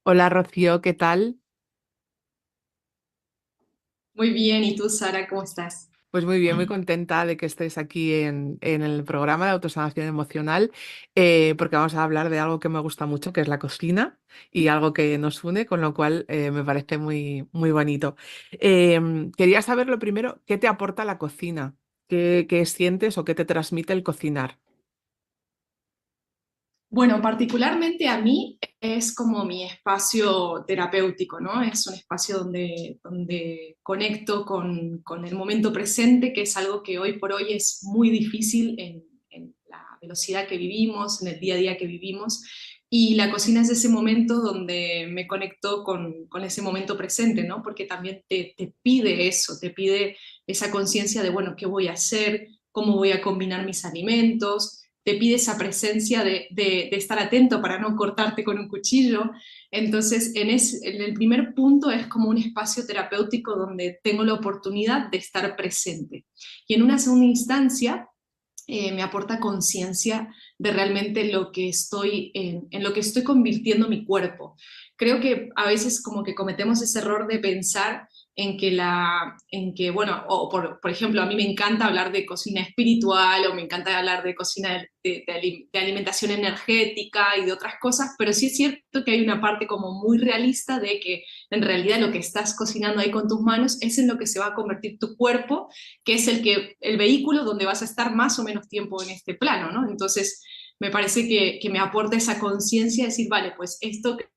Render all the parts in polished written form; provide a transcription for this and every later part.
Hola Rocío, ¿qué tal? Muy bien, ¿y tú, Sara, cómo estás? Pues muy bien, muy contenta de que estés aquí en el programa de autosanación emocional, porque vamos a hablar de algo que me gusta mucho, que es la cocina, y algo que nos une, con lo cual me parece muy, muy bonito. Quería saber lo primero, ¿qué te aporta la cocina? ¿Qué sientes o qué te transmite el cocinar? Bueno, particularmente a mí es como mi espacio terapéutico, ¿no? Es un espacio donde conecto con el momento presente, que es algo que hoy por hoy es muy difícil en la velocidad que vivimos, en el día a día que vivimos. Y la cocina es ese momento donde me conecto con ese momento presente, ¿no? Porque también te pide eso, te pide esa conciencia de, bueno, ¿qué voy a hacer? ¿Cómo voy a combinar mis alimentos? Te pide esa presencia de estar atento para no cortarte con un cuchillo. Entonces, en el primer punto es como un espacio terapéutico donde tengo la oportunidad de estar presente. Y en una segunda instancia, me aporta conciencia de realmente lo que en lo que estoy convirtiendo mi cuerpo. Creo que a veces como que cometemos ese error de pensar bueno, por ejemplo, a mí me encanta hablar de cocina espiritual o me encanta hablar de cocina de alimentación energética y de otras cosas, pero sí es cierto que hay una parte como muy realista de que en realidad lo que estás cocinando ahí con tus manos es en lo que se va a convertir tu cuerpo, que es el vehículo donde vas a estar más o menos tiempo en este plano, ¿no? Entonces, me parece que me aporta esa conciencia de decir, vale, pues esto que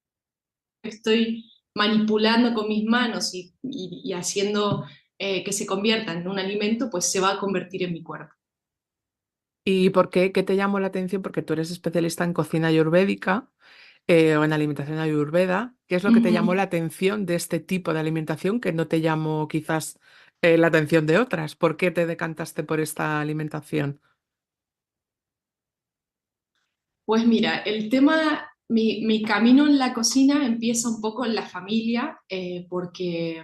estoy manipulando con mis manos y haciendo que se convierta en un alimento, pues se va a convertir en mi cuerpo. ¿Y por qué? ¿Qué te llamó la atención? Porque tú eres especialista en cocina ayurvédica o en alimentación ayurveda. ¿Qué es lo que te llamó Ujú. la atención de este tipo de alimentación que no te llamó quizás la atención de otras? ¿Por qué te decantaste por esta alimentación? Pues mira, mi camino en la cocina empieza un poco en la familia, porque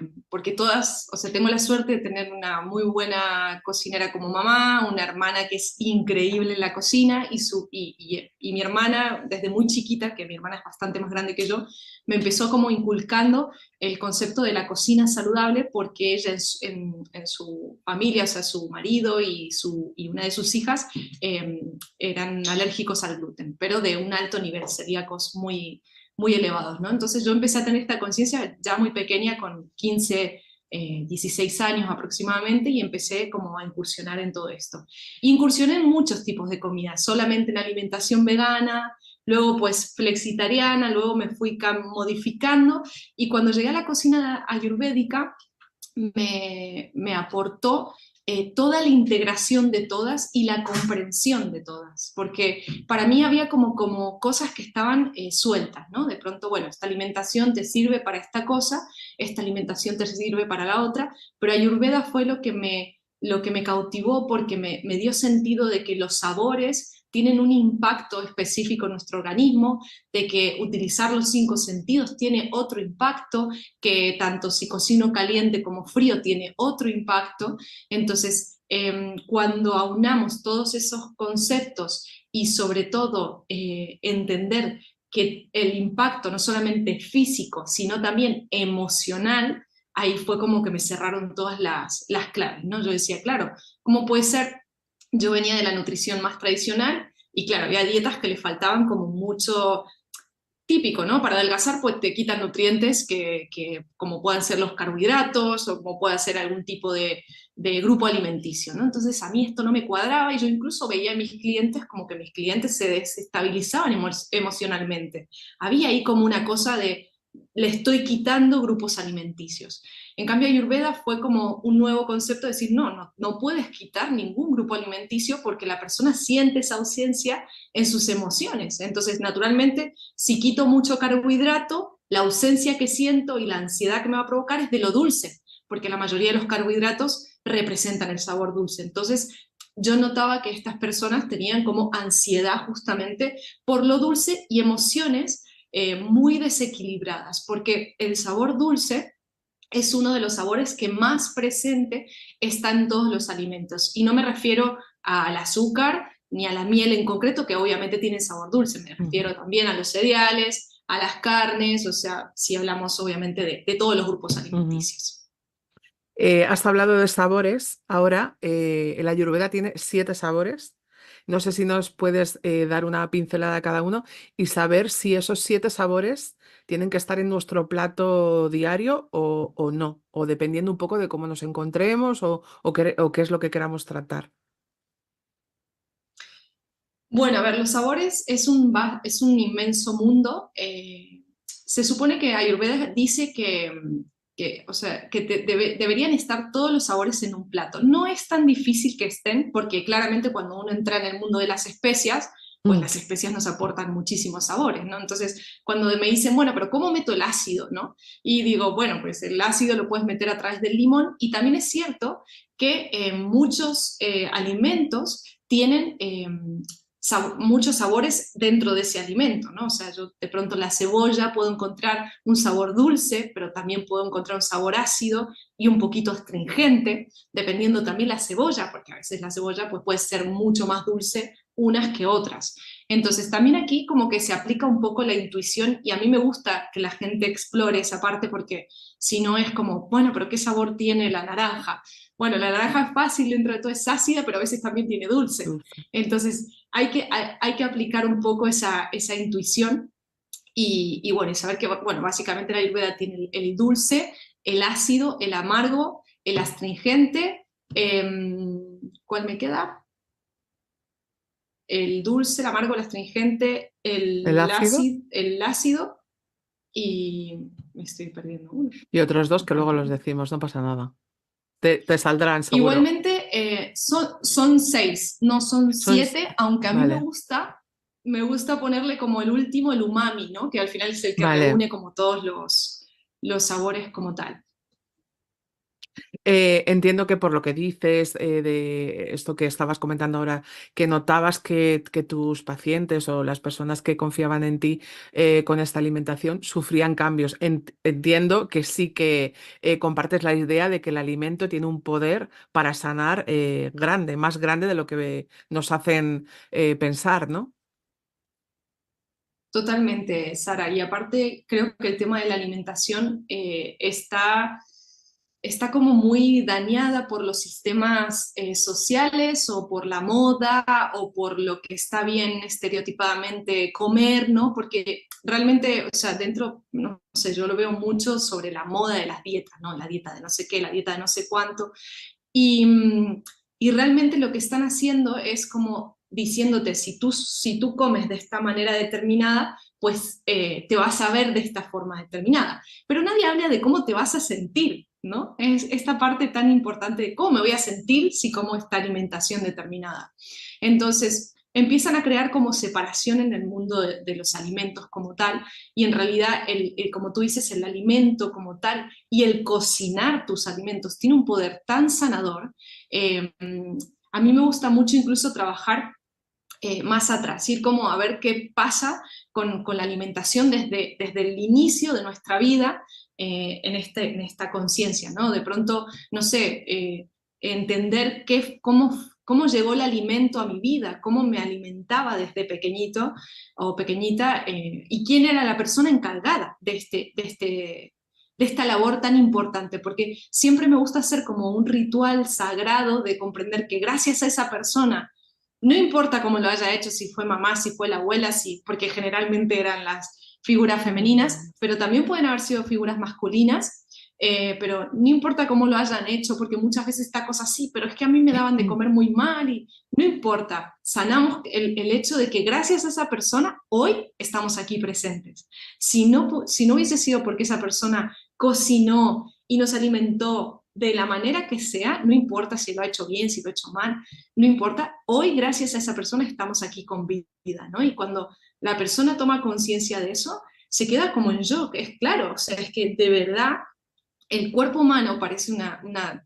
todas, o sea, tengo la suerte de tener una muy buena cocinera como mamá, una hermana que es increíble en la cocina, y mi hermana, desde muy chiquita, que mi hermana es bastante más grande que yo, me empezó como inculcando el concepto de la cocina saludable, porque ella en su familia, o sea, su marido y una de sus hijas, eh, eran alérgicos al gluten, pero de un alto nivel, celíacos muy, muy elevados, ¿no? Entonces yo empecé a tener esta conciencia ya muy pequeña, con 15, 16 años aproximadamente, y empecé como a incursionar en todo esto. Incursioné en muchos tipos de comida, solamente en alimentación vegana, luego pues flexitariana, luego me fui modificando, y cuando llegué a la cocina ayurvédica, me aportó toda la integración de todas y la comprensión de todas, porque para mí había como cosas que estaban sueltas, ¿no? De pronto, bueno, esta alimentación te sirve para esta cosa, esta alimentación te sirve para la otra, pero Ayurveda fue lo que me cautivó, porque me dio sentido de que los sabores tienen un impacto específico en nuestro organismo, de que utilizar los cinco sentidos tiene otro impacto, que tanto si cocino caliente como frío tiene otro impacto. Entonces, cuando aunamos todos esos conceptos y sobre todo entender que el impacto no solamente físico, sino también emocional, ahí fue como que me cerraron todas las claves, ¿no? Yo decía, claro, ¿cómo puede ser? Yo venía de la nutrición más tradicional y claro, había dietas que le faltaban como mucho típico, ¿no? Para adelgazar, pues te quitan nutrientes que como puedan ser los carbohidratos o como pueda ser algún tipo de grupo alimenticio, ¿no? Entonces a mí esto no me cuadraba, y yo incluso veía a mis clientes como que mis clientes se desestabilizaban emocionalmente. Había ahí como una cosa de, le estoy quitando grupos alimenticios. En cambio, Ayurveda fue como un nuevo concepto de decir, no puedes quitar ningún grupo alimenticio, porque la persona siente esa ausencia en sus emociones. Entonces, naturalmente, si quito mucho carbohidrato, la ausencia que siento y la ansiedad que me va a provocar es de lo dulce, porque la mayoría de los carbohidratos representan el sabor dulce. Entonces, yo notaba que estas personas tenían como ansiedad justamente por lo dulce, y emociones muy desequilibradas, porque el sabor dulce es uno de los sabores que más presente está en todos los alimentos. Y no me refiero al azúcar ni a la miel en concreto, que obviamente tiene sabor dulce, me Ujú. refiero también a los cereales, a las carnes, o sea, si hablamos obviamente de todos los grupos Ujú. alimenticios. Has hablado de sabores. Ahora, el Ayurveda tiene 7 sabores. No sé si nos puedes dar una pincelada a cada uno y saber si esos 7 sabores tienen que estar en nuestro plato diario o no, o dependiendo un poco de cómo nos encontremos o qué es lo que queramos tratar. Bueno, a ver, los sabores es un inmenso mundo. Se supone que Ayurveda dice o sea, que deberían estar todos los sabores en un plato. No es tan difícil que estén, porque claramente cuando uno entra en el mundo de las especias, pues Mm, las especias nos aportan muchísimos sabores, ¿no? Entonces, cuando me dicen, bueno, pero ¿cómo meto el ácido, no? Y digo, bueno, pues el ácido lo puedes meter a través del limón, y también es cierto que muchos alimentos tienen muchos sabores dentro de ese alimento, ¿no? O sea, yo de pronto la cebolla puedo encontrar un sabor dulce, pero también puedo encontrar un sabor ácido y un poquito astringente, dependiendo también la cebolla, porque a veces la cebolla pues, puede ser mucho más dulce unas que otras. Entonces también aquí como que se aplica un poco la intuición, y a mí me gusta que la gente explore esa parte, porque si no es como, bueno, pero ¿qué sabor tiene la naranja? Bueno, la naranja es fácil, dentro de todo es ácida, pero a veces también tiene dulce. dulce. Entonces, hay que aplicar un poco esa intuición y bueno, y saber que, bueno, básicamente la Ayurveda tiene el dulce, el ácido, el amargo, el astringente. ¿Cuál me queda? El dulce, el amargo, el astringente, ¿El ácido? el ácido, y me estoy perdiendo uno. Y otros dos que luego los Perdón. decimos, no pasa nada. Te saldrán seguro. Igualmente, son seis, no son Son... siete, aunque a mí Vale, me gusta ponerle como el último el umami, ¿no? Que al final es el que vale. reúne como todos los sabores como tal. Entiendo que por lo que dices, de esto que estabas comentando ahora, que notabas que tus pacientes o las personas que confiaban en ti con esta alimentación sufrían cambios. Entiendo que sí que compartes la idea de que el alimento tiene un poder para sanar grande, más grande de lo que nos hacen pensar, ¿no? Totalmente, Sara. Y aparte, creo que el tema de la alimentación está como muy dañada por los sistemas sociales, o por la moda, o por lo que está bien estereotipadamente comer, ¿no? Porque realmente, o sea, dentro, no sé, yo lo veo mucho sobre la moda de las dietas, ¿no? La dieta de no sé qué, la dieta de no sé cuánto. Y, y realmente lo que están haciendo es como diciéndote, si tú comes de esta manera determinada, pues te vas a ver de esta forma determinada. Pero nadie habla de cómo te vas a sentir, ¿no? Es esta parte tan importante de cómo me voy a sentir si como esta alimentación determinada. Entonces, empiezan a crear como separación en el mundo de los alimentos como tal, y en realidad, como tú dices, el alimento como tal y el cocinar tus alimentos tiene un poder tan sanador. Eh, a mí me gusta mucho incluso trabajar más atrás, ir como a ver qué pasa con la alimentación desde el inicio de nuestra vida, en esta conciencia, ¿no? De pronto, no sé, entender cómo llegó el alimento a mi vida, cómo me alimentaba desde pequeñito o pequeñita, y quién era la persona encargada de esta labor tan importante, porque siempre me gusta hacer como un ritual sagrado de comprender que gracias a esa persona, no importa cómo lo haya hecho, si fue mamá, si fue la abuela, porque generalmente eran las figuras femeninas, pero también pueden haber sido figuras masculinas, pero no importa cómo lo hayan hecho, porque muchas veces esta cosa sí, pero es que a mí me daban de comer muy mal, y no importa, sanamos el hecho de que gracias a esa persona hoy estamos aquí presentes. Si no hubiese sido porque esa persona cocinó y nos alimentó de la manera que sea, no importa si lo ha hecho bien, si lo ha hecho mal, no importa, hoy gracias a esa persona estamos aquí con vida, ¿no? Y cuando la persona toma conciencia de eso, se queda como en shock, es claro, o sea, es que de verdad el cuerpo humano parece una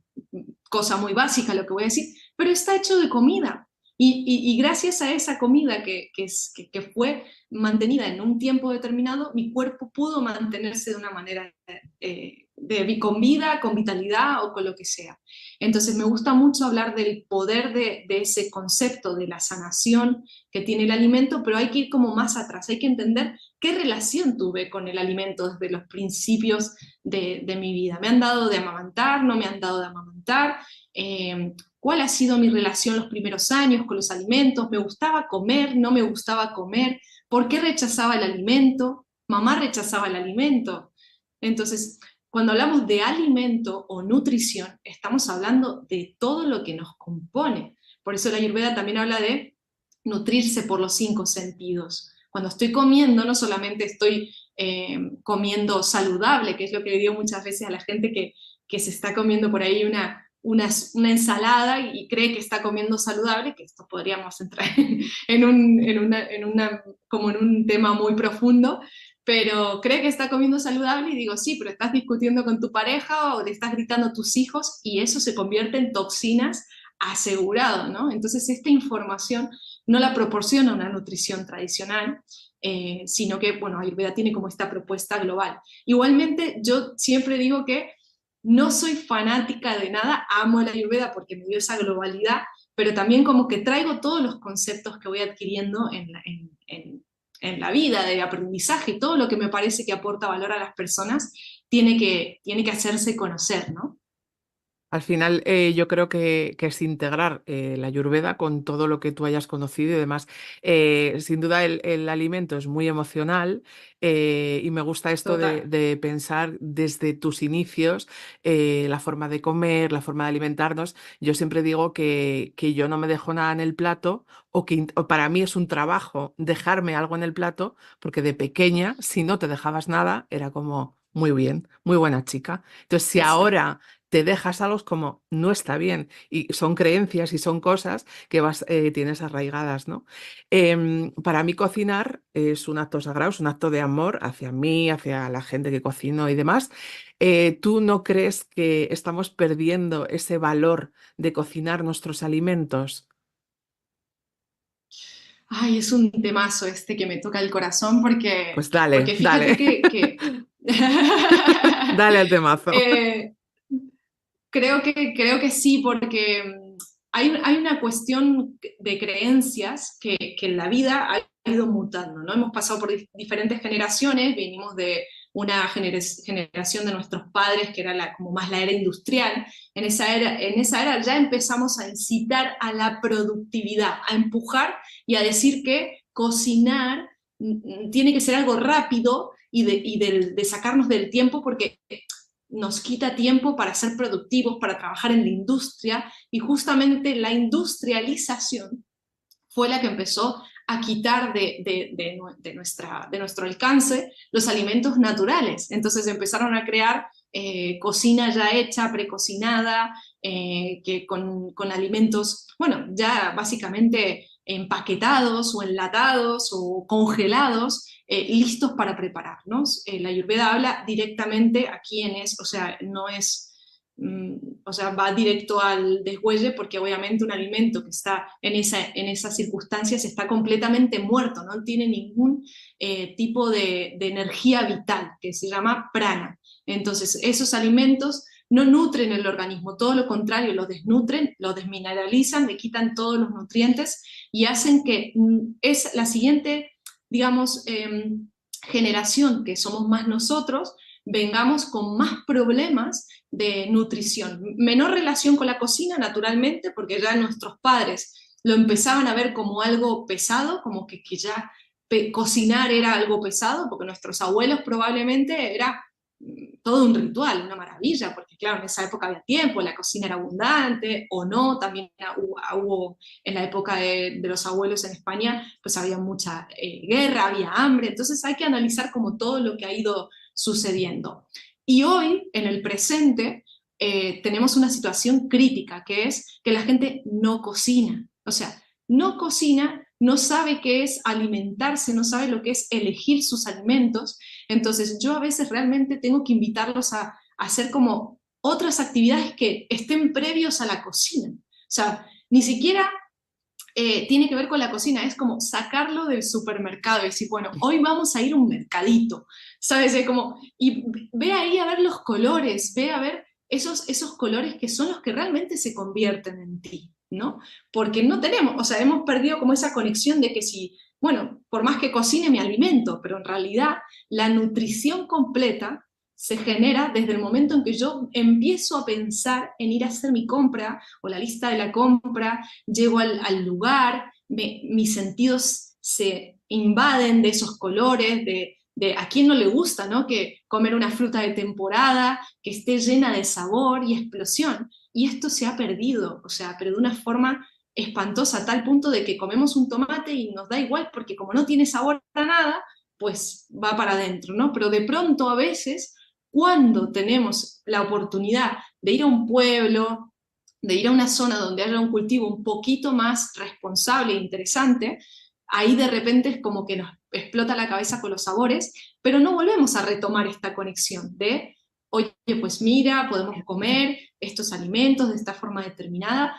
cosa muy básica lo que voy a decir, pero está hecho de comida. Y gracias a esa comida que fue mantenida en un tiempo determinado, mi cuerpo pudo mantenerse de una manera con vida, con vitalidad o con lo que sea. Entonces me gusta mucho hablar del poder de ese concepto de la sanación que tiene el alimento, pero hay que ir como más atrás, hay que entender qué relación tuve con el alimento desde los principios de mi vida. ¿Me han dado de amamantar? ¿No me han dado de amamantar? ¿Cuál ha sido mi relación los primeros años con los alimentos? ¿Me gustaba comer? ¿No me gustaba comer? ¿Por qué rechazaba el alimento? ¿Mamá rechazaba el alimento? Entonces, cuando hablamos de alimento o nutrición, estamos hablando de todo lo que nos compone. Por eso la Ayurveda también habla de nutrirse por los 5 sentidos. Cuando estoy comiendo, no solamente estoy comiendo saludable, que es lo que le digo muchas veces a la gente que se está comiendo por ahí una ensalada y cree que está comiendo saludable, que esto podríamos entrar como en un tema muy profundo, pero cree que está comiendo saludable y digo, sí, pero estás discutiendo con tu pareja o le estás gritando a tus hijos y eso se convierte en toxinas asegurado, ¿no? Entonces esta información no la proporciona una nutrición tradicional, sino que, bueno, Ayurveda tiene como esta propuesta global. Igualmente, yo siempre digo que no soy fanática de nada, amo la Ayurveda porque me dio esa globalidad, pero también como que traigo todos los conceptos que voy adquiriendo en la vida, de aprendizaje, y todo lo que me parece que aporta valor a las personas, tiene que hacerse conocer, ¿no? Al final, yo creo que es integrar la Ayurveda con todo lo que tú hayas conocido y demás. Sin duda, el alimento es muy emocional y me gusta esto Total. de pensar desde tus inicios, la forma de comer, la forma de alimentarnos. Yo siempre digo que yo no me dejo nada en el plato o para mí es un trabajo dejarme algo en el plato, porque de pequeña, si no te dejabas nada, era como muy bien, muy buena chica. Entonces, si Exacto. ahora te dejas algo es como no está bien y son creencias y son cosas que tienes arraigadas, ¿no? Para mí cocinar es un acto sagrado, es un acto de amor hacia mí, hacia la gente que cocino y demás. ¿Tú no crees que estamos perdiendo ese valor de cocinar nuestros alimentos? Ay, es un temazo este que me toca el corazón porque, Pues dale, porque fíjate dale, que dale al temazo. eh, creo que sí, porque hay una cuestión de creencias que en la vida ha ido mutando, ¿no? Hemos pasado por diferentes generaciones, venimos de una generación de nuestros padres, que era como más la era industrial. En esa era ya empezamos a incitar a la productividad, a empujar y a decir que cocinar tiene que ser algo rápido y de sacarnos del tiempo porque nos quita tiempo para ser productivos, para trabajar en la industria, y justamente la industrialización fue la que empezó a quitar de nuestro alcance los alimentos naturales. Entonces empezaron a crear cocina ya hecha, precocinada, con alimentos, bueno, ya básicamente empaquetados o enlatados o congelados, listos para prepararnos. La Ayurveda habla directamente a quiénes, o sea, no es o sea, va directo al deshuelle porque obviamente un alimento que está en esas circunstancias está completamente muerto, no tiene ningún tipo de energía vital, que se llama prana. Entonces, esos alimentos no nutren el organismo, todo lo contrario, lo desnutren, lo desmineralizan, le quitan todos los nutrientes y hacen que es la siguiente, digamos, generación, que somos más nosotros, vengamos con más problemas de nutrición. Menor relación con la cocina, naturalmente, porque ya nuestros padres lo empezaban a ver como algo pesado, como que ya cocinar era algo pesado, porque nuestros abuelos probablemente era todo un ritual, una maravilla, porque claro, en esa época había tiempo, la cocina era abundante, o no, también hubo en la época de los abuelos en España, pues había mucha guerra, había hambre, entonces hay que analizar como todo lo que ha ido sucediendo. Y hoy, en el presente, tenemos una situación crítica, que es que la gente no cocina. O sea, no cocina, no sabe qué es alimentarse, no sabe lo que es elegir sus alimentos. Entonces, yo a veces realmente tengo que invitarlos a hacer como otras actividades que estén previos a la cocina. O sea, ni siquiera tiene que ver con la cocina, es como sacarlo del supermercado y decir, bueno, hoy vamos a ir a un mercadito, ¿sabes? Es como, y ve ahí a ver los colores, ve a ver esos colores que son los que realmente se convierten en ti, ¿no? Porque no tenemos, o sea, hemos perdido como esa conexión de que si, bueno, por más que cocine me alimento, pero en realidad la nutrición completa se genera desde el momento en que yo empiezo a pensar en ir a hacer mi compra o la lista de la compra, llego al lugar, mis sentidos se invaden de esos colores, de a quién no le gusta, ¿no? Que comer una fruta de temporada, que esté llena de sabor y explosión. Y esto se ha perdido, o sea, pero de una forma espantosa, a tal punto de que comemos un tomate y nos da igual, porque como no tiene sabor a nada, pues va para adentro, ¿no? Pero de pronto a veces, cuando tenemos la oportunidad de ir a un pueblo, de ir a una zona donde haya un cultivo un poquito más responsable e interesante, ahí de repente es como que nos explota la cabeza con los sabores, pero no volvemos a retomar esta conexión de, oye, pues mira, podemos comer estos alimentos de esta forma determinada,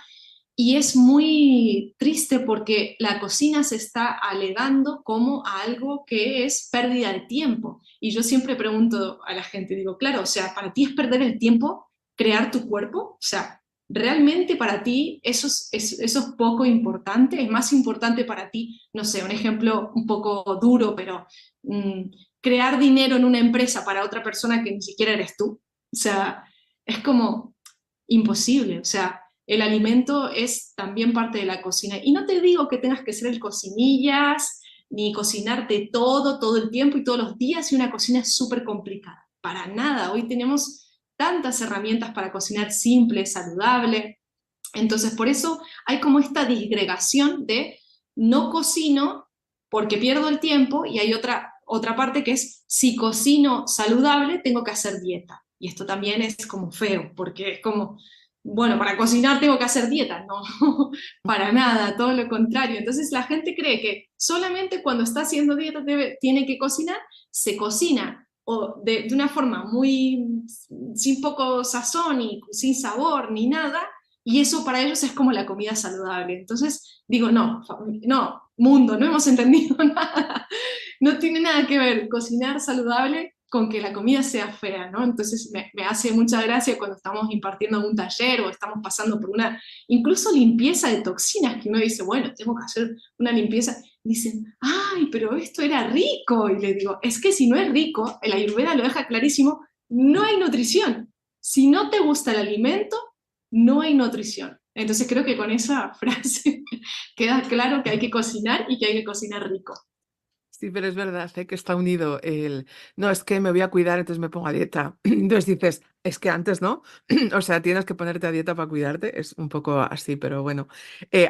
y es muy triste porque la cocina se está alegando como a algo que es pérdida de tiempo. Y yo siempre pregunto a la gente, digo, claro, o sea, ¿para ti es perder el tiempo crear tu cuerpo? O sea, ¿realmente para ti eso es poco importante? ¿Es más importante para ti, no sé, un ejemplo un poco duro, pero crear dinero en una empresa para otra persona que ni siquiera eres tú? O sea, es como imposible, o sea, el alimento es también parte de la cocina. Y no te digo que tengas que ser el cocinillas, ni cocinarte todo el tiempo y todos los días, y una cocina súper complicada. Para nada, hoy tenemos tantas herramientas para cocinar simple, saludable. Entonces, por eso hay como esta disgregación de no cocino porque pierdo el tiempo, y hay otra parte que es, si cocino saludable, tengo que hacer dieta. Y esto también es como feo, porque es como, bueno, para cocinar tengo que hacer dieta. No, para nada, todo lo contrario. Entonces la gente cree que solamente cuando está haciendo dieta tiene que cocinar, se cocina o de una forma muy sin poco sazón y sin sabor ni nada, y eso para ellos es como la comida saludable. Entonces digo, no, no, mundo, no hemos entendido nada. No tiene nada que ver cocinar saludable con que la comida sea fea, ¿no? Entonces me hace mucha gracia cuando estamos impartiendo un taller o estamos pasando por una, incluso limpieza de toxinas, que uno dice, bueno, tengo que hacer una limpieza. Dicen, ay, pero esto era rico. Y le digo, es que si no es rico, el Ayurveda lo deja clarísimo, no hay nutrición. Si no te gusta el alimento, no hay nutrición. Entonces creo que con esa frase queda claro que hay que cocinar y que hay que cocinar rico. Sí, pero es verdad, que está unido el, no, es que me voy a cuidar, entonces me pongo a dieta. Entonces dices, es que antes no, o sea, tienes que ponerte a dieta para cuidarte, es un poco así, pero bueno.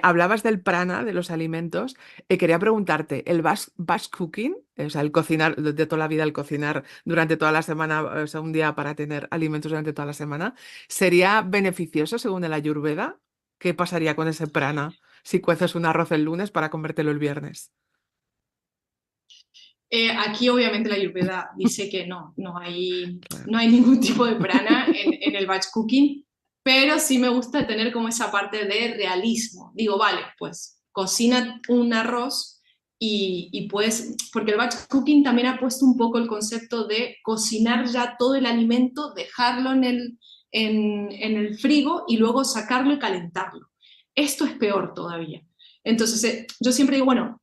Hablabas del prana, de los alimentos, quería preguntarte, ¿el batch cooking, o sea, el cocinar de toda la vida, el cocinar durante toda la semana, o sea, un día para tener alimentos durante toda la semana, sería beneficioso según el Ayurveda? ¿Qué pasaría con ese prana si cueces un arroz el lunes para comértelo el viernes? Aquí obviamente la Ayurveda dice que no, Claro. no hay ningún tipo de prana en el batch cooking, pero sí me gusta tener como esa parte de realismo. Digo, vale, pues cocina un arroz y pues, porque el batch cooking también ha puesto un poco el concepto de cocinar ya todo el alimento, dejarlo en el frigo y luego sacarlo y calentarlo. Esto es peor todavía. Entonces, yo siempre digo, bueno,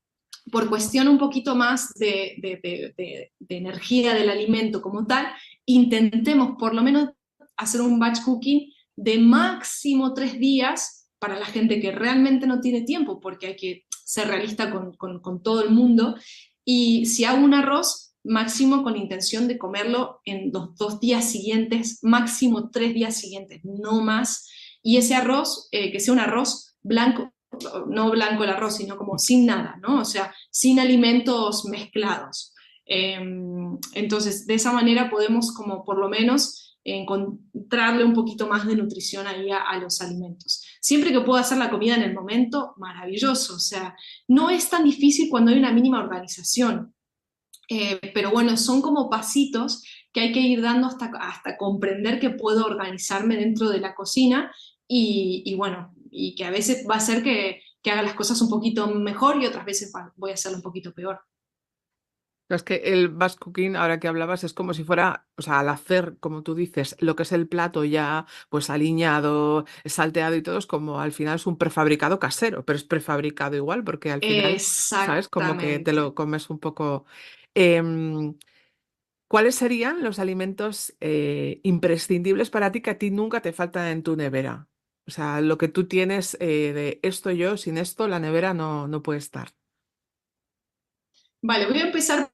por cuestión un poquito más de energía del alimento como tal, intentemos por lo menos hacer un batch cooking de máximo 3 días para la gente que realmente no tiene tiempo, porque hay que ser realista con todo el mundo. Y si hago un arroz, máximo con intención de comerlo en los 2 días siguientes, máximo 3 días siguientes, no más. Y ese arroz, que sea un arroz blanco, no blanco el arroz, sino como sin nada, ¿no? O sea, sin alimentos mezclados. Entonces, de esa manera podemos como por lo menos encontrarle un poquito más de nutrición ahí a los alimentos. Siempre que puedo hacer la comida en el momento, maravilloso. O sea, no es tan difícil cuando hay una mínima organización. Pero bueno, son como pasitos que hay que ir dando hasta comprender que puedo organizarme dentro de la cocina y bueno, y que a veces va a ser que que haga las cosas un poquito mejor y otras veces voy a hacerlo un poquito peor. Es que el batch cooking, ahora que hablabas, es como si fuera, o sea, al hacer, como tú dices, lo que es el plato ya, pues aliñado, salteado y todo, es como al final es un prefabricado casero, pero es prefabricado igual, porque al final, ¿sabes? Como que te Exactamente. lo comes un poco. Em, ¿Cuáles serían los alimentos imprescindibles para ti que a ti nunca te faltan en tu nevera? O sea, lo que tú tienes de esto yo, sin esto, la nevera no puede estar. Vale, voy a empezar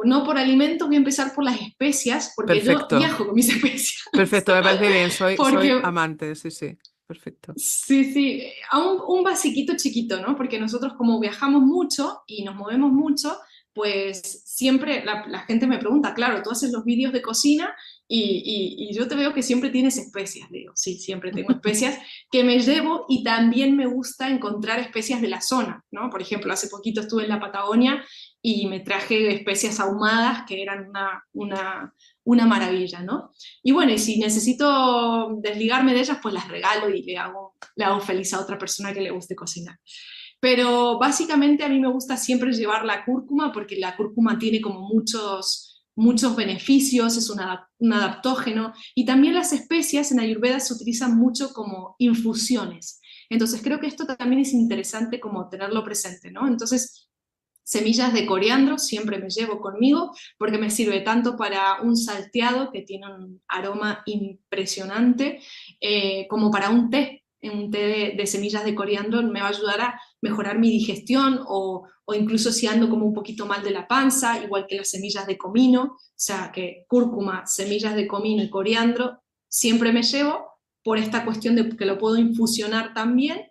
no por alimentos, voy a empezar por las especias, porque yo Perfecto. viajo con mis especias. Perfecto, me parece bien, soy Porque amante, sí, sí, perfecto. sí, sí, a un basiquito chiquito, ¿no? Porque nosotros como viajamos mucho y nos movemos mucho, pues siempre la gente me pregunta, claro, tú haces los vídeos de cocina y yo te veo que siempre tienes especias. Digo, sí, siempre tengo especias que me llevo y también me gusta encontrar especias de la zona, ¿no? Por ejemplo, hace poquito estuve en la Patagonia y me traje especias ahumadas que eran una maravilla, ¿no? Y bueno, y si necesito desligarme de ellas, pues las regalo y le hago feliz a otra persona que le guste cocinar. Pero básicamente a mí me gusta siempre llevar la cúrcuma porque la cúrcuma tiene como muchos beneficios, es un adaptógeno y también las especias en Ayurveda se utilizan mucho como infusiones. Entonces creo que esto también es interesante como tenerlo presente, ¿no? Entonces semillas de coriandro siempre me llevo conmigo porque me sirve tanto para un salteado que tiene un aroma impresionante, como para un té de semillas de coriandro me va a ayudar a mejorar mi digestión o incluso si ando como un poquito mal de la panza, igual que las semillas de comino, o sea que cúrcuma, semillas de comino y coriandro siempre me llevo por esta cuestión de que lo puedo infusionar también.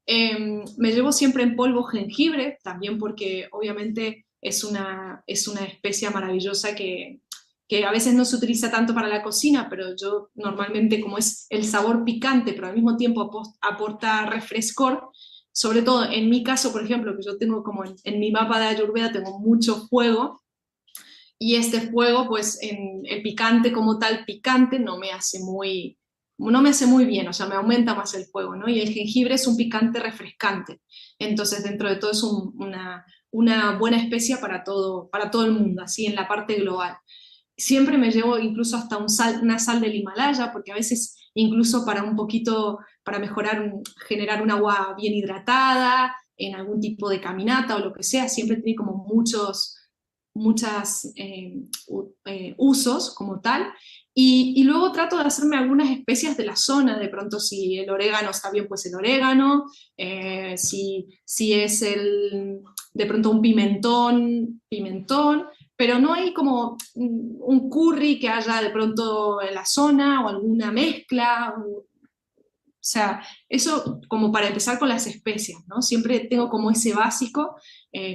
Me llevo siempre en polvo jengibre, también porque obviamente es una especia maravillosa que a veces no se utiliza tanto para la cocina, pero yo normalmente como es el sabor picante, pero al mismo tiempo aporta refrescor, sobre todo en mi caso, por ejemplo, que yo tengo como en mi mapa de Ayurveda tengo mucho fuego, y este fuego, pues en el picante como tal, picante, no me hace muy bien, o sea, me aumenta más el fuego, ¿no? Y el jengibre es un picante refrescante, entonces dentro de todo es una buena especia para todo el mundo, así en la parte global. Siempre me llevo incluso hasta una sal del Himalaya, porque a veces incluso para un poquito, para mejorar, generar un agua bien hidratada, en algún tipo de caminata o lo que sea, siempre tiene como muchas usos como tal. Y luego trato de hacerme algunas especias de la zona, de pronto si el orégano está bien, pues el orégano, si es de pronto un pimentón, pero no hay como un curry que haya de pronto en la zona o alguna mezcla. O sea, eso como para empezar con las especias, ¿no? Siempre tengo como ese básico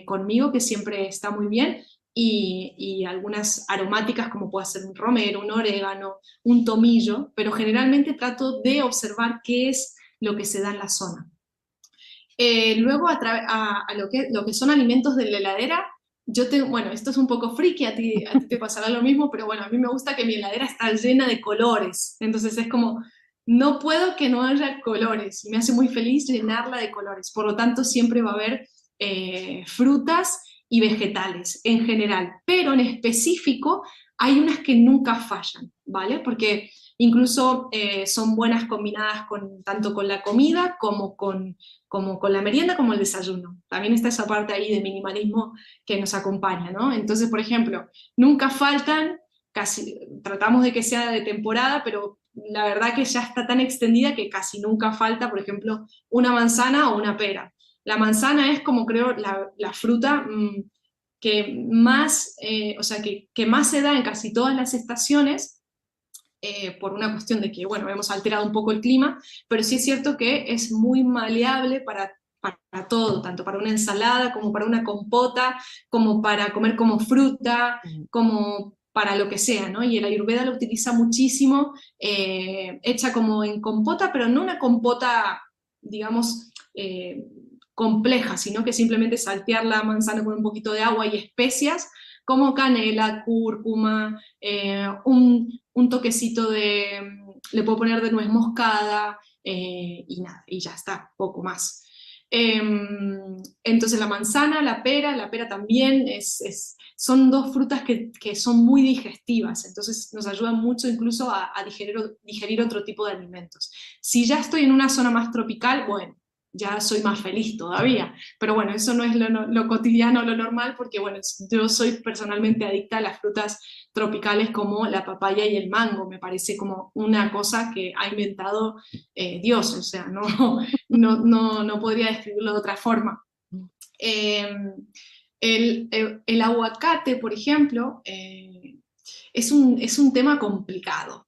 conmigo que siempre está muy bien y algunas aromáticas como puede ser un romero, un orégano, un tomillo, pero generalmente trato de observar qué es lo que se da en la zona. Luego, a lo que son alimentos de la heladera, bueno, esto es un poco friki, a ti te pasará lo mismo, pero bueno, a mí me gusta que mi heladera está llena de colores, entonces es como, no puedo que no haya colores, y me hace muy feliz llenarla de colores, por lo tanto siempre va a haber frutas y vegetales en general, pero en específico hay unas que nunca fallan, ¿vale? Porque incluso son buenas combinadas tanto con la comida como con la merienda, como el desayuno. También está esa parte ahí de minimalismo que nos acompaña, ¿no? Entonces, por ejemplo, nunca faltan, casi, tratamos de que sea de temporada, pero la verdad que ya está tan extendida que casi nunca falta, por ejemplo, una manzana o una pera. La manzana es como creo la fruta que más, o sea, que más se da en casi todas las estaciones, por una cuestión de que, bueno, hemos alterado un poco el clima, pero sí es cierto que es muy maleable para todo, tanto para una ensalada como para una compota, como para comer como fruta, Mm. como para lo que sea, ¿no? Y el Ayurveda lo utiliza muchísimo, hecha como en compota, pero no una compota, digamos, compleja, sino que simplemente saltear la manzana con un poquito de agua y especias, como canela, cúrcuma, un toquecito le puedo poner de nuez moscada y nada, y ya está, poco más. Entonces la manzana, la pera también son dos frutas que son muy digestivas, entonces nos ayudan mucho incluso a digerir otro tipo de alimentos. Si ya estoy en una zona más tropical, bueno, ya soy más feliz todavía, pero bueno, eso no es lo cotidiano, lo normal, porque bueno, yo soy personalmente adicta a las frutas tropicales como la papaya y el mango, me parece como una cosa que ha inventado Dios, o sea, no podría describirlo de otra forma. Eh, el aguacate, por ejemplo, es un tema complicado.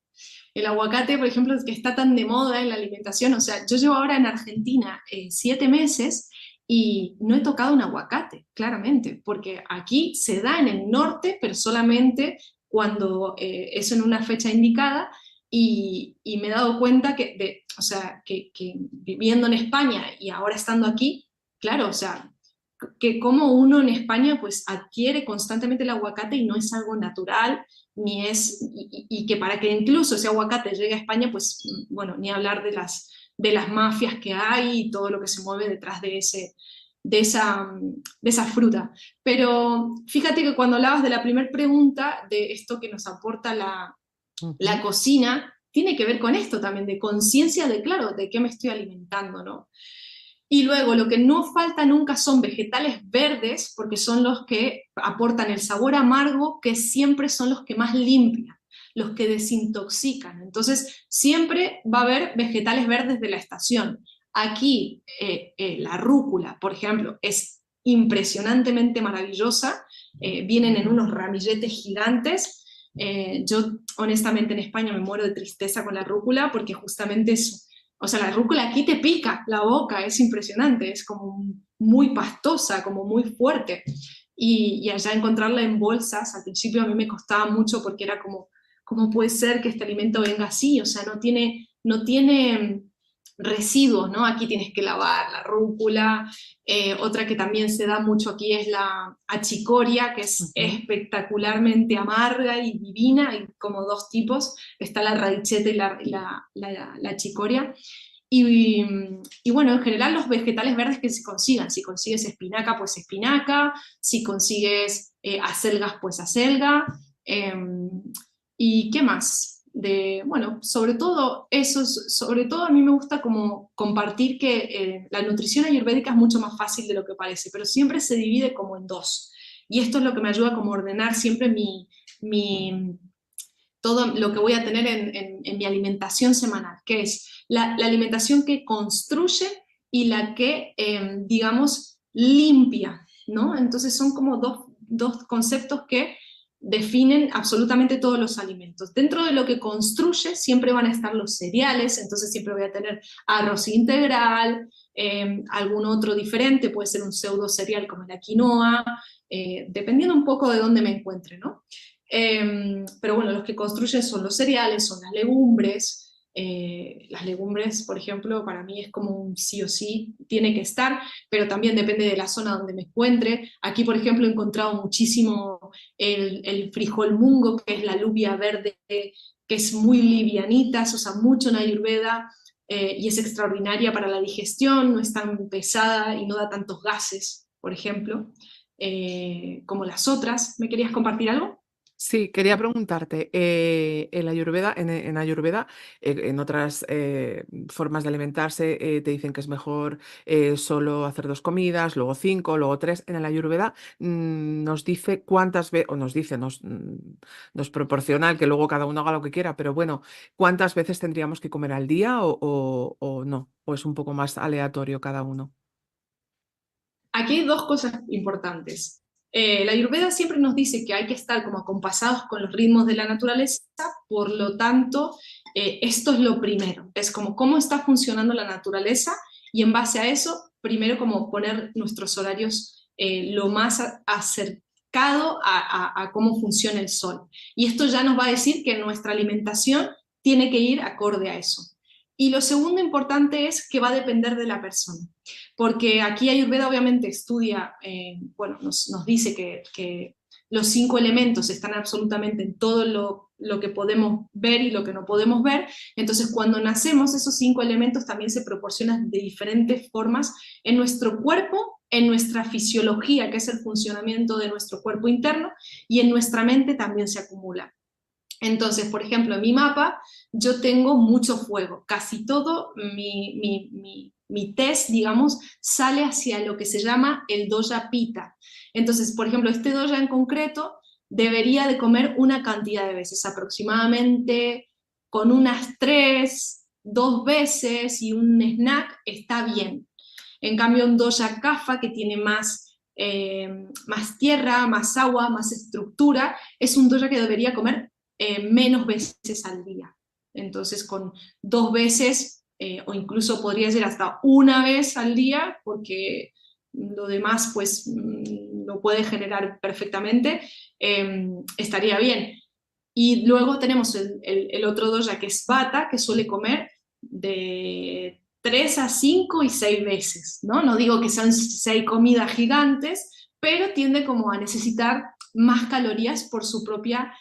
El aguacate, por ejemplo, que está tan de moda en la alimentación, o sea, yo llevo ahora en Argentina 7 meses y no he tocado un aguacate, claramente, porque aquí se da en el norte, pero solamente cuando es en una fecha indicada, y me he dado cuenta o sea, que viviendo en España y ahora estando aquí, claro, o sea, que como uno en España pues adquiere constantemente el aguacate y no es algo natural, ni es, y que para que incluso ese aguacate llegue a España, pues bueno, ni hablar de las mafias que hay y todo lo que se mueve detrás de esa fruta. Pero fíjate que cuando hablabas de la primera pregunta, de esto que nos aporta la Ujú. cocina, tiene que ver con esto también, de conciencia de, claro, de qué me estoy alimentando, ¿no? Y luego lo que no falta nunca son vegetales verdes, porque son los que aportan el sabor amargo, que siempre son los que más limpian, los que desintoxican. Entonces, siempre va a haber vegetales verdes de la estación. Aquí, la rúcula, por ejemplo, es impresionantemente maravillosa, vienen en unos ramilletes gigantes. Yo, honestamente, en España me muero de tristeza con la rúcula, porque justamente es, o sea, la rúcula aquí te pica la boca, es impresionante, es como muy pastosa, como muy fuerte. Y allá encontrarla en bolsas, al principio a mí me costaba mucho porque era como, ¿cómo puede ser que este alimento venga así? O sea, no tiene residuos, ¿no? Aquí tienes que lavar la rúcula. Otra que también se da mucho aquí es la achicoria, que es Ujú. espectacularmente amarga y divina, hay como dos tipos, está la radicheta y la chicoria. Y, y, bueno, en general los vegetales verdes que se consigan, si consigues espinaca, pues espinaca, si consigues acelgas, pues acelga. Eh, ¿Y qué más? Bueno, sobre todo eso, sobre todo a mí me gusta como compartir que la nutrición ayurvédica es mucho más fácil de lo que parece, pero siempre se divide como en dos. Y esto es lo que me ayuda como a ordenar siempre mi, todo lo que voy a tener en mi alimentación semanal, que es la alimentación que construye y la que, digamos, limpia, ¿no? Entonces son como dos conceptos que definen absolutamente todos los alimentos. Dentro de lo que construye siempre van a estar los cereales, entonces siempre voy a tener arroz integral, algún otro diferente, puede ser un pseudo cereal como la quinoa, dependiendo un poco de dónde me encuentre, ¿no? Pero bueno, los que construyen son los cereales, son las legumbres. Las legumbres, por ejemplo, para mí es como un sí o sí, tiene que estar, pero también depende de la zona donde me encuentre. Aquí, por ejemplo, he encontrado muchísimo el frijol mungo, que es la alubia verde, que es muy livianita, se usa mucho en Ayurveda y es extraordinaria para la digestión, no es tan pesada y no da tantos gases, por ejemplo, como las otras. ¿Me querías compartir algo? Sí, quería preguntarte, en Ayurveda, en Ayurveda, en otras formas de alimentarse, te dicen que es mejor solo hacer dos comidas, luego cinco, luego tres. En el Ayurveda nos dice cuántas veces, o nos dice, nos proporciona el que luego cada uno haga lo que quiera, pero bueno, ¿cuántas veces tendríamos que comer al día o no? ¿O es un poco más aleatorio cada uno? Aquí hay dos cosas importantes. La Ayurveda siempre nos dice que hay que estar como acompasados con los ritmos de la naturaleza, por lo tanto, esto es lo primero, es como cómo está funcionando la naturaleza y en base a eso, primero como poner nuestros horarios lo más acercado a cómo funciona el sol. Y esto ya nos va a decir que nuestra alimentación tiene que ir acorde a eso. Y lo segundo importante es que va a depender de la persona, porque aquí Ayurveda obviamente estudia, bueno, nos dice que los 5 elementos están absolutamente en todo lo que podemos ver y lo que no podemos ver. Entonces cuando nacemos esos 5 elementos también se proporcionan de diferentes formas en nuestro cuerpo, en nuestra fisiología, que es el funcionamiento de nuestro cuerpo interno, y en nuestra mente también se acumula. Entonces, por ejemplo, en mi mapa yo tengo mucho fuego, casi todo mi test, digamos, sale hacia lo que se llama el doya pita. Entonces, por ejemplo, este doya en concreto debería de comer una cantidad de veces, aproximadamente con unas 3, 2 veces y un snack está bien. En cambio, un doya kapha, que tiene más tierra, más agua, más estructura, es un doya que debería comer menos veces al día. Entonces, con 2 veces, o incluso podría ser hasta una vez al día, porque lo demás pues lo puede generar perfectamente, estaría bien. Y luego tenemos el otro doya, que es Vata, que suele comer de 3 a 5 y 6 veces, ¿no? No digo que sean 6 comidas gigantes, pero tiende como a necesitar más calorías por su propia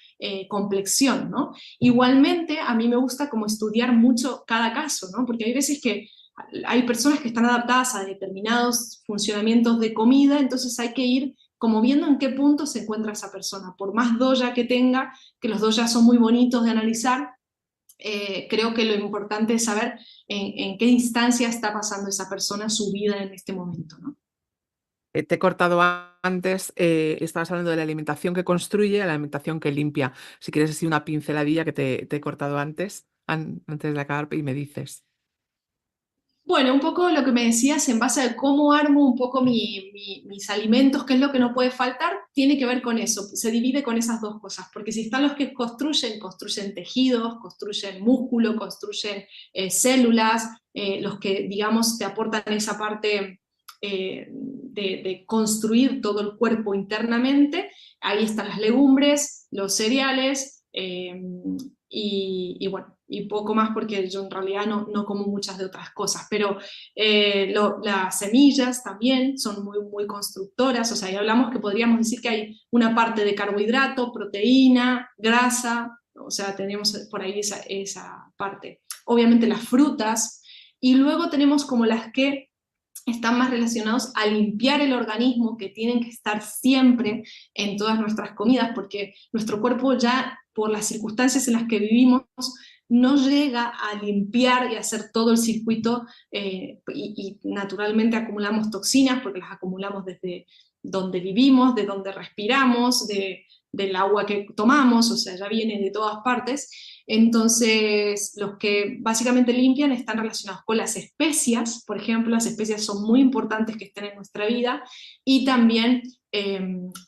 complexión, ¿no? Igualmente, a mí me gusta como estudiar mucho cada caso, ¿no? Porque hay veces que hay personas que están adaptadas a determinados funcionamientos de comida, entonces hay que ir como viendo en qué punto se encuentra esa persona. Por más doya que tenga, que los doyas son muy bonitos de analizar, creo que lo importante es saber en qué instancia está pasando esa persona su vida en este momento, ¿no? Te he cortado antes, estabas hablando de la alimentación que construye, la alimentación que limpia. Si quieres así una pinceladilla que te he cortado antes, antes de acabar y me dices. Bueno, un poco lo que me decías en base a cómo armo un poco mis alimentos, qué es lo que no puede faltar, tiene que ver con eso, se divide con esas dos cosas, porque si están los que construyen tejidos, construyen músculo, construyen células, los que, digamos, te aportan esa parte de construir todo el cuerpo internamente, ahí están las legumbres, los cereales, y bueno, y poco más porque yo en realidad no como muchas de otras cosas, pero las semillas también son muy constructoras, o sea, ya hablamos que podríamos decir que hay una parte de carbohidrato, proteína, grasa, o sea, tenemos por ahí esa parte. Obviamente las frutas, y luego tenemos como las que están más relacionados a limpiar el organismo, que tienen que estar siempre en todas nuestras comidas, porque nuestro cuerpo ya, por las circunstancias en las que vivimos, no llega a limpiar y hacer todo el circuito, y naturalmente acumulamos toxinas, porque las acumulamos desde donde vivimos, de donde respiramos, del agua que tomamos, o sea, ya viene de todas partes. Entonces, los que básicamente limpian están relacionados con las especias, por ejemplo, las especias son muy importantes que estén en nuestra vida, y también,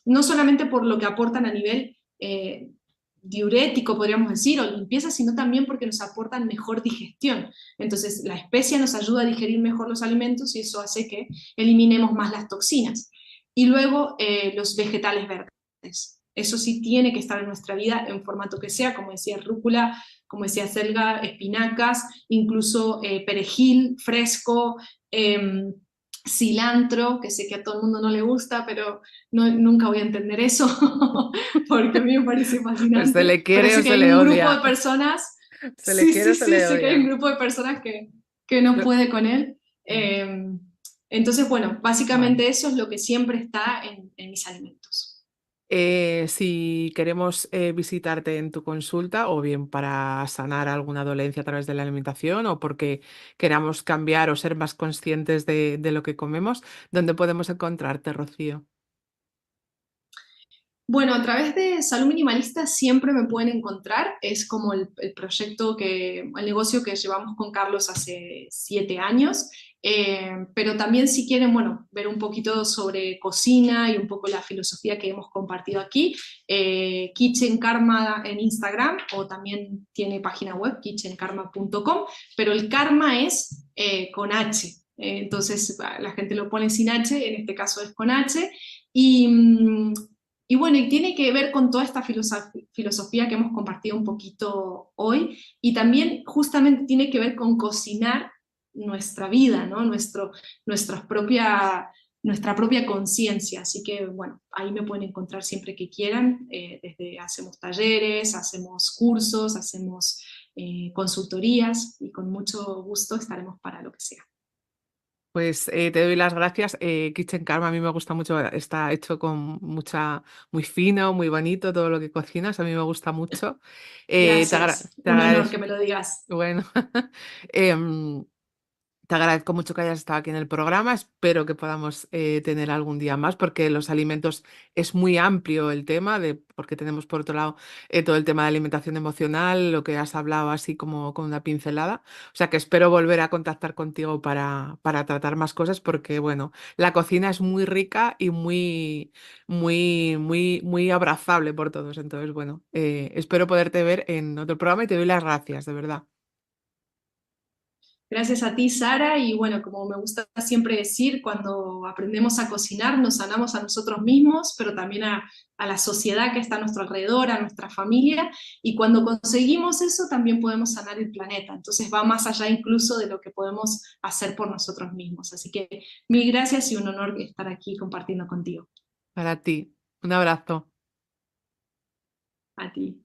no solamente por lo que aportan a nivel diurético, podríamos decir, o limpieza, sino también porque nos aportan mejor digestión. Entonces, la especia nos ayuda a digerir mejor los alimentos y eso hace que eliminemos más las toxinas. Y luego, los vegetales verdes. Eso sí tiene que estar en nuestra vida en formato que sea, como decía rúcula, como decía selga, espinacas, incluso perejil fresco, cilantro, que sé que a todo el mundo no le gusta, pero nunca voy a entender eso, porque a mí me parece Pues se fascinante. le quiere o Parece que se hay le un grupo de odia. personas, Se le sí, quiere sí, o se sí, le sé que hay un odia. grupo de personas que no Lo- puede con él. Mm. Entonces, bueno, Vale. básicamente eso es lo que siempre está en mis alimentos. Si queremos visitarte en tu consulta, o bien para sanar alguna dolencia a través de la alimentación, o porque queramos cambiar o ser más conscientes de lo que comemos, ¿dónde podemos encontrarte, Rocío? Bueno, a través de Salud Minimalista siempre me pueden encontrar. Es como el proyecto el negocio que llevamos con Carlos hace 7 años. Pero también si quieren, bueno, ver un poquito sobre cocina y un poco la filosofía que hemos compartido aquí, Kitchen Karma en Instagram, o también tiene página web, kitchenkarma.com, pero el karma es con H. Entonces la gente lo pone sin H, en este caso es con H. Y, y bueno, y tiene que ver con toda esta filosofía que hemos compartido un poquito hoy, y también justamente tiene que ver con cocinar nuestra vida, ¿no? Nuestra propia nuestra propia conciencia. Así que bueno, ahí me pueden encontrar siempre que quieran. Desde hacemos talleres, hacemos cursos, hacemos consultorías y con mucho gusto estaremos para lo que sea. Pues te doy las gracias. Kitchen Karma a mí me gusta mucho, está hecho con muy fino, muy bonito todo lo que cocinas, a mí me gusta mucho. Gracias, Te un honor que agradezco, me lo digas. bueno, em, te agradezco mucho que hayas estado aquí en el programa. Espero que podamos tener algún día más, porque los alimentos es muy amplio el tema, porque tenemos por otro lado todo el tema de alimentación emocional, lo que has hablado así como con una pincelada. O sea que espero volver a contactar contigo para tratar más cosas, porque bueno, la cocina es muy rica y muy abrazable por todos. Entonces, bueno, espero poderte ver en otro programa y te doy las gracias, de verdad. Gracias a ti, Sara, y bueno, como me gusta siempre decir, cuando aprendemos a cocinar nos sanamos a nosotros mismos, pero también a la sociedad que está a nuestro alrededor, a nuestra familia, y cuando conseguimos eso también podemos sanar el planeta. Entonces va más allá incluso de lo que podemos hacer por nosotros mismos. Así que mil gracias y un honor estar aquí compartiendo contigo. Para ti. Un abrazo. A ti.